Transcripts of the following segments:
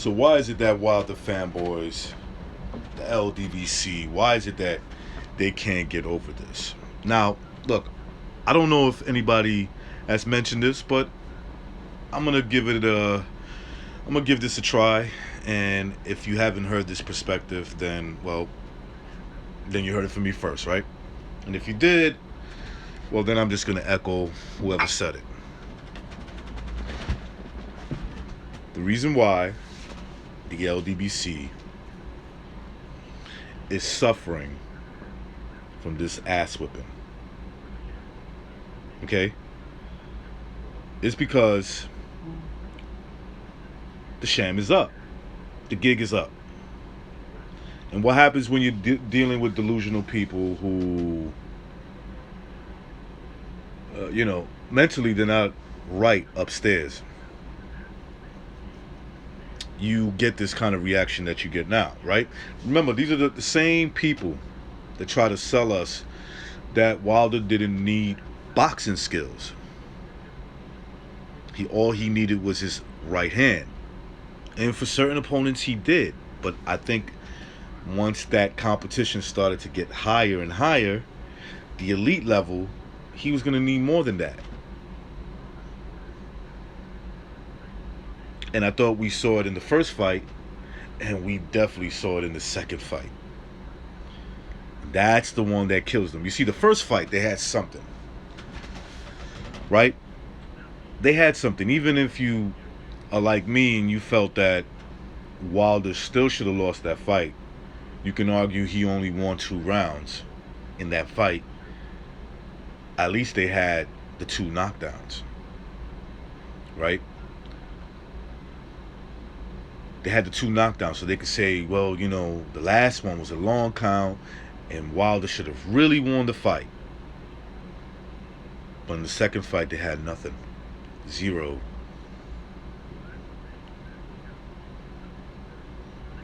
So why is it that Wilder fanboys, the LDBC, why is it that they can't get over this? Now, look, I don't know if anybody has mentioned this, but I'm gonna give it a, I'm gonna give this a try. And if you haven't heard this perspective, then well, then you heard it from me first, right? And if you did, well, then I'm just gonna echo whoever said it. The reason why the LDBC is suffering from this ass whipping, okay, is because the sham is up, the gig is up. And what happens when you're dealing with delusional people who, mentally they're not right upstairs? You get this kind of reaction that you get now, right? Remember, these are the same people that try to sell us that Wilder didn't need boxing skills. All he needed was his right hand. And for certain opponents he did. But I think once that competition started to get higher and higher, the elite level, he was going to need more than that. And I thought we saw it in the first fight, and we definitely saw it in the second fight. That's the one that kills them. You see, the first fight, they had something, right? They had something. Even if you are like me and you felt that Wilder still should have lost that fight, you can argue he only won 2 rounds in that fight. At least they had the 2 knockdowns, right? They had the 2 knockdowns, so they could say, well, the last one was a long count, and Wilder should have really won the fight. But in the second fight, they had nothing. 0.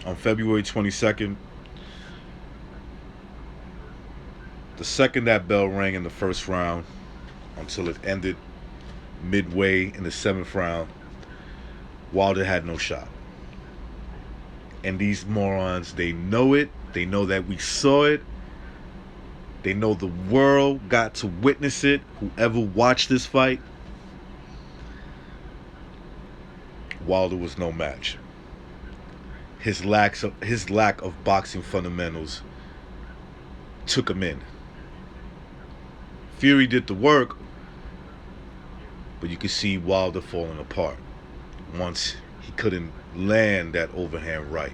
On February 22nd, the second that bell rang in the first round until it ended midway in the 7th round, Wilder had no shot. And these morons, they know it. They know that we saw it. They know the world got to witness it. Whoever watched this fight, Wilder was no match. His lack of boxing fundamentals took him in. Fury did the work, but you could see Wilder falling apart once he couldn't land that overhand right.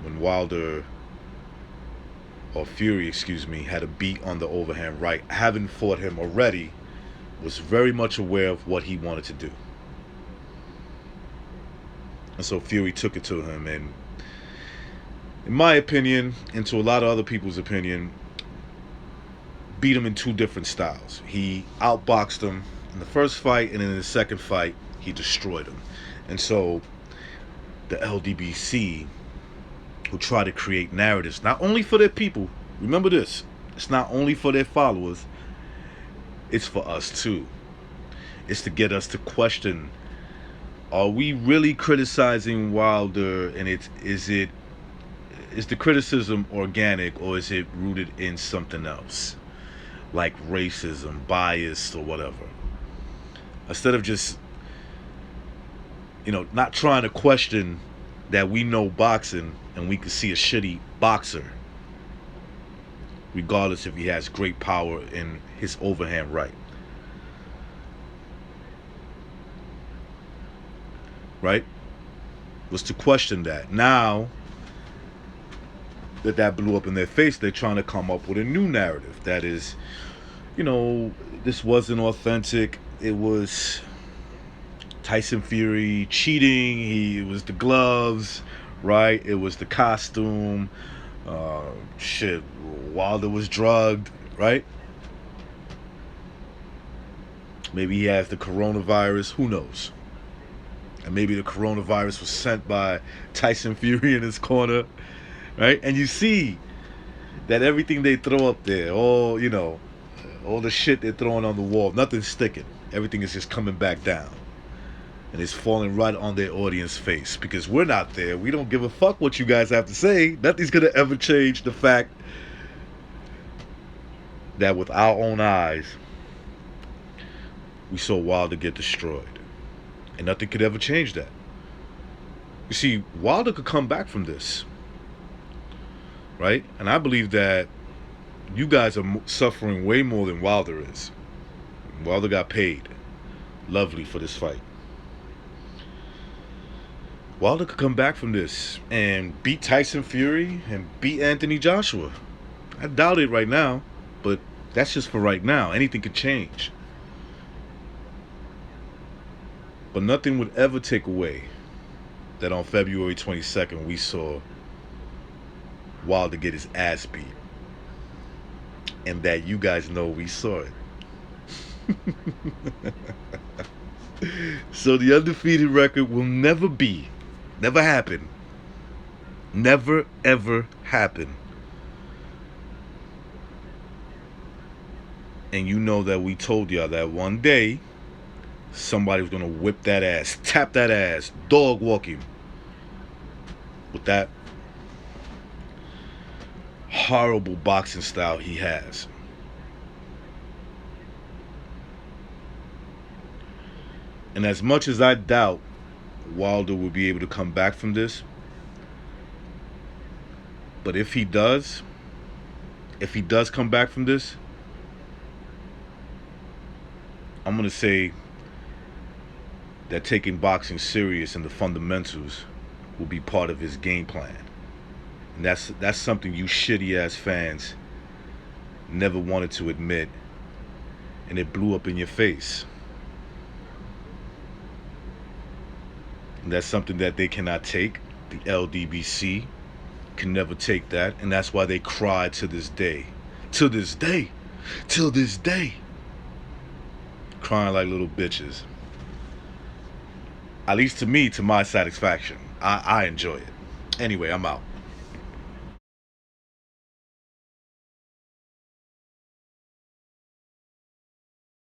When Fury, had a beat on the overhand right, having fought him already, was very much aware of what he wanted to do. And so Fury took it to him, and in my opinion, and to a lot of other people's opinion, beat him in 2 different styles. He outboxed him in the first fight, and in the second fight, he destroyed him. And so the LDBC, who try to create narratives, not only for their people, remember this, it's not only for their followers, it's for us too. It's to get us to question, are we really criticizing Wilder, and is the criticism organic, or is it rooted in something else, like racism, bias, or whatever? Instead of just not trying to question that we know boxing and we can see a shitty boxer, regardless if he has great power in his overhand right. Right? Was to question that. Now that blew up in their face, they're trying to come up with a new narrative that is, this wasn't authentic. It was Tyson Fury cheating. It was the gloves, right? It was the costume. Wilder was drugged, right? Maybe he has the coronavirus. Who knows? And maybe the coronavirus was sent by Tyson Fury in his corner, right? And you see that everything they throw up there, all the shit they're throwing on the wall, nothing's sticking. Everything is just coming back down. and it's falling right on their audience face because we're not there. We don't give a fuck what you guys have to say. Nothing's gonna ever change the fact that with our own eyes, we saw Wilder get destroyed, and nothing could ever change that. You see, Wilder could come back from this, right? And I believe that you guys are suffering way more than Wilder is. Wilder got paid lovely for this fight. Wilder could come back from this and beat Tyson Fury and beat Anthony Joshua. I doubt it right now, but that's just for right now. Anything could change. But nothing would ever take away that on February 22nd we saw Wilder get his ass beat. And that you guys know we saw it. So the undefeated record will never happen. Never ever happen. And you know that we told y'all that one day somebody was gonna whip that ass, tap that ass, dog walk him with that horrible boxing style he has. And as much as I doubt Wilder will be able to come back from this, but if he does come back from this, I'm going to say that taking boxing serious and the fundamentals will be part of his game plan. And that's something you shitty ass fans never wanted to admit, and it blew up in your face. And that's something that they cannot take. The LDBC can never take that, and that's why they cry to this day. To this day. Till this day. Crying like little bitches. At least to me, to my satisfaction. I enjoy it. Anyway, I'm out.